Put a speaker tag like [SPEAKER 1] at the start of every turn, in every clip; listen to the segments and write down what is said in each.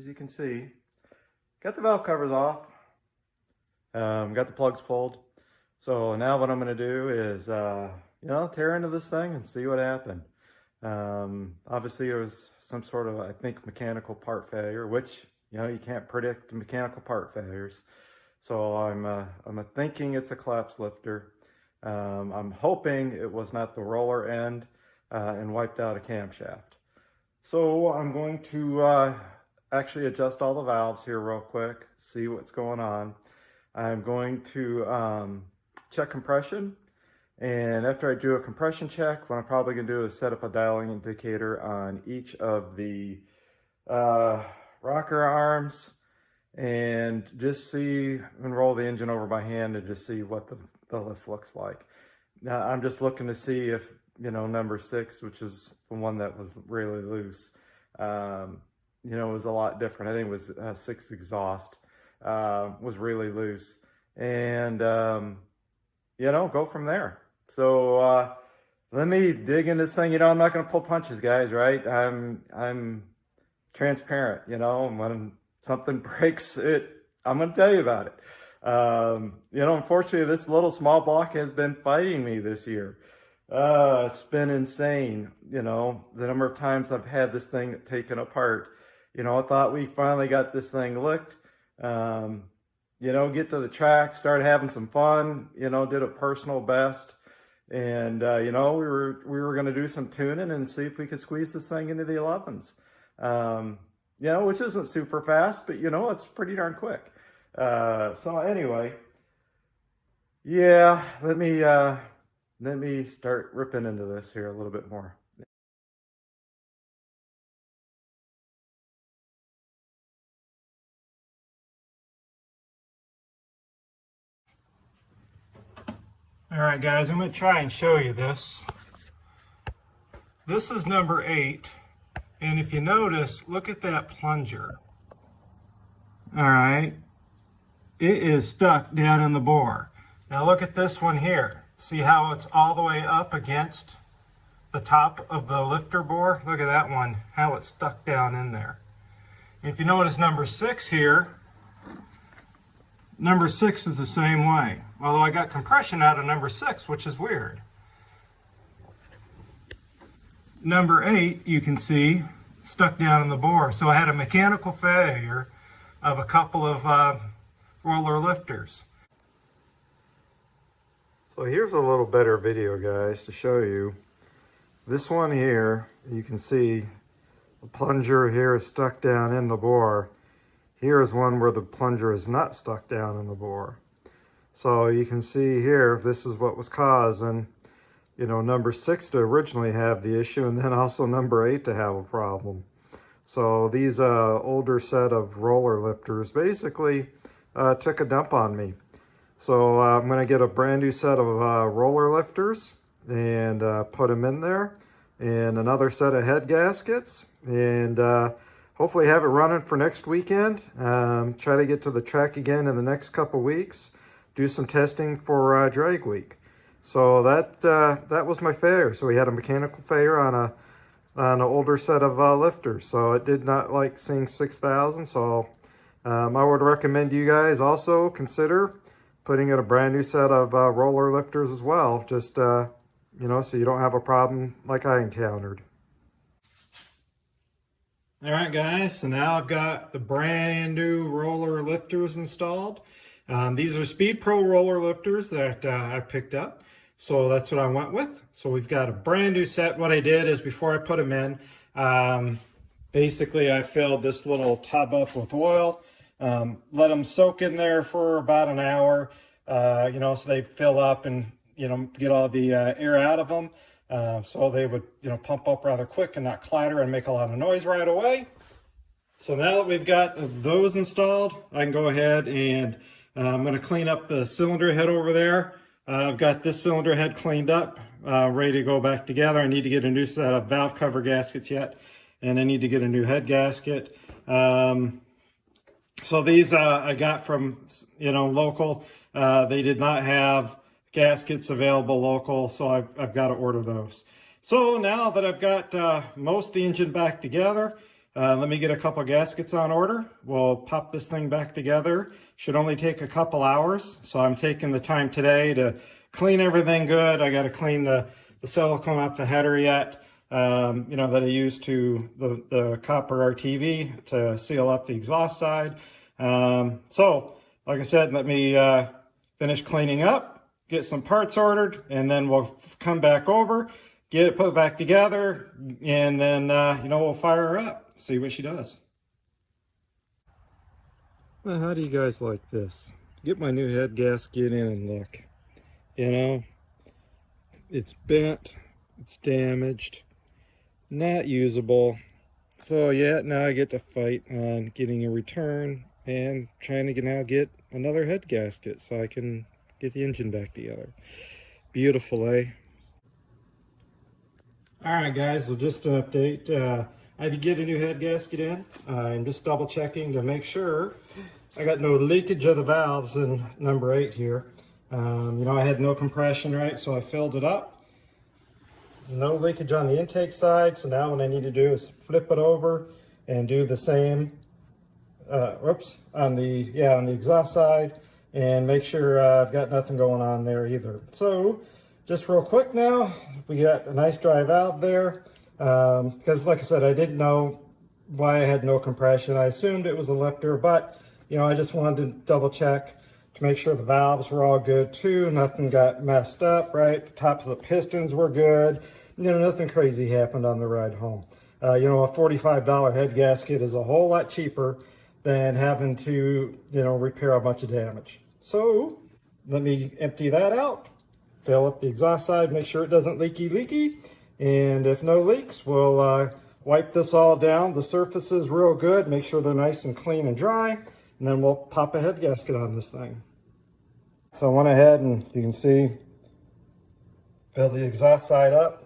[SPEAKER 1] you can see, got the valve covers off, got the plugs pulled. So now what I'm going to do is, tear into this thing and see what happened. Obviously it was some sort of, I think, mechanical part failure, which, you can't predict mechanical part failures. So I'm thinking it's a collapse lifter. I'm hoping it was not the roller end and wiped out a camshaft. So I'm going to actually adjust all the valves here real quick, see what's going on. I'm going to check compression, and after I do a compression check, what I'm probably going to do is set up a dialing indicator on each of the rocker arms and just see and roll the engine over by hand and just see what the lift looks like. Now I'm just looking to see if, number 6, which is the one that was really loose, was a lot different. I think it was 6 exhaust was really loose, and go from there. So let me dig in this thing. I'm not going to pull punches, guys, right? I'm transparent. When something breaks, I'm going to tell you about it. Unfortunately, this little small block has been fighting me this year. It's been insane. The number of times I've had this thing taken apart. I thought we finally got this thing licked. Get to the track, start having some fun, did a personal best. And, we were going to do some tuning and see if we could squeeze this thing into the 11s. Which isn't super fast, but, it's pretty darn quick. So anyway, yeah, let me start ripping into this here a little bit more. All right, guys, I'm going to try and show you this. This is number 8, and if you notice, look at that plunger. All right, it is stuck down in the bore. Now look at this one here. See how it's all the way up against the top of the lifter bore? Look at that one, how it's stuck down in there. If you notice number 6 here, number 6 is the same way. Although I got compression out of number 6, which is weird. Number 8, you can see, stuck down in the bore. So I had a mechanical failure of a couple of roller lifters. So here's a little better video, guys, to show you. This one here, you can see the plunger here is stuck down in the bore. Here is one where the plunger is not stuck down in the bore. So you can see here, this is what was causing, number 6 to originally have the issue, and then also number 8 to have a problem. So these older set of roller lifters basically took a dump on me. So I'm going to get a brand new set of roller lifters and put them in there, and another set of head gaskets, and hopefully have it running for next weekend. Try to get to the track again in the next couple weeks. Do some testing for drag week. So that was my failure. So we had a mechanical failure on an older set of lifters. So it did not like seeing 6,000. So I would recommend you guys also consider putting in a brand new set of roller lifters as well. Just so you don't have a problem like I encountered. All right, guys, so now I've got the brand new roller lifters installed. These are Speed Pro roller lifters that I picked up, so that's what I went with. So we've got a brand new set. What I did is before I put them in, basically I filled this little tub up with oil, let them soak in there for about an hour, so they fill up and get all the air out of them. So they would, pump up rather quick and not clatter and make a lot of noise right away. So now that we've got those installed, I can go ahead and I'm going to clean up the cylinder head over there. I've got this cylinder head cleaned up, ready to go back together. I need to get a new set of valve cover gaskets yet, and I need to get a new head gasket. So these I got from, local. They did not have gaskets available local, so I've got to order those. So now that I've got most of the engine back together, Let me get a couple gaskets on order. We'll pop this thing back together. Should only take a couple hours. So I'm taking the time today to clean everything good. I got to clean the silicone off the header yet, that I used to the copper RTV to seal up the exhaust side. So like I said, let me finish cleaning up, get some parts ordered, and then we'll come back over, get it put back together, and then, we'll fire her up, see what she does. Well, how do you guys like this? Get my new head gasket in and look. It's bent, it's damaged, not usable. So yeah, now I get to fight on getting a return and trying to now get another head gasket so I can get the engine back together. Beautiful, eh? Alright guys, well, just an update. I had to get a new head gasket in. I'm just double checking to make sure I got no leakage of the valves in number 8 here. I had no compression, right? So I filled it up. No leakage on the intake side. So now what I need to do is flip it over and do the same on the exhaust side, and make sure I've got nothing going on there either. So just real quick now, we got a nice dry valve there, because like I said, I didn't know why I had no compression. I assumed it was a lifter, but I just wanted to double check to make sure the valves were all good too. Nothing got messed up, right? The tops of the pistons were good. Nothing crazy happened on the ride home. A $45 head gasket is a whole lot cheaper than having to, repair a bunch of damage. So let me empty that out, fill up the exhaust side, make sure it doesn't leaky. And if no leaks, we'll wipe this all down. The surface is real good. Make sure they're nice and clean and dry. And then we'll pop a head gasket on this thing. So I went ahead and you can see, fill the exhaust side up.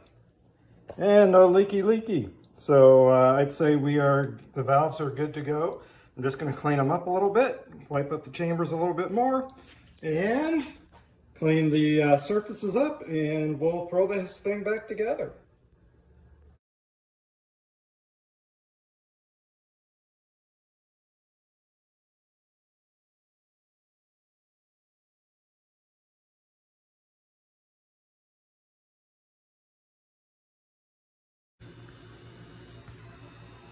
[SPEAKER 1] And no leaky. So I'd say the valves are good to go. I'm just going to clean them up a little bit, wipe up the chambers a little bit more, and clean the surfaces up, and we'll throw this thing back together.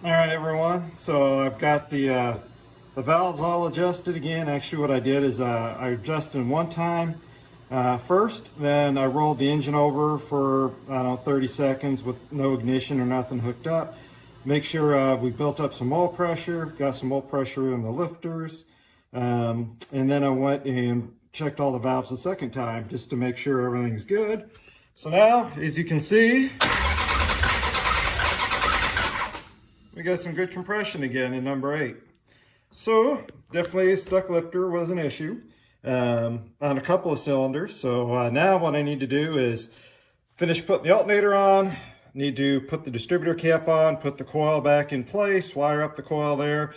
[SPEAKER 1] All right, everyone. So I've got the valves all adjusted again. Actually, what I did is I adjusted one time first, then I rolled the engine over for, 30 seconds with no ignition or nothing hooked up. Make sure we built up some oil pressure, got some oil pressure in the lifters, and then I went and checked all the valves the second time just to make sure everything's good. So now, as you can see, we got some good compression again in number 8. So definitely stuck lifter was an issue on a couple of cylinders. So now what I need to do is finish putting the alternator on, need to put the distributor cap on, put the coil back in place, wire up the coil there,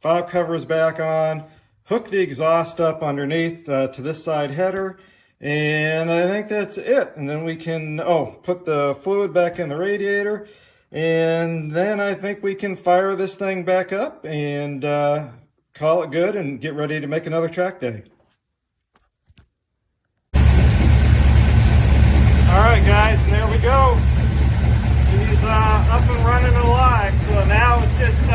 [SPEAKER 1] valve covers back on, hook the exhaust up underneath to this side header, and I think that's it. And then we can put the fluid back in the radiator. And then I think we can fire this thing back up and call it good and get ready to make another track day. All right, guys, and there we go. She's up and running alive. So now it's just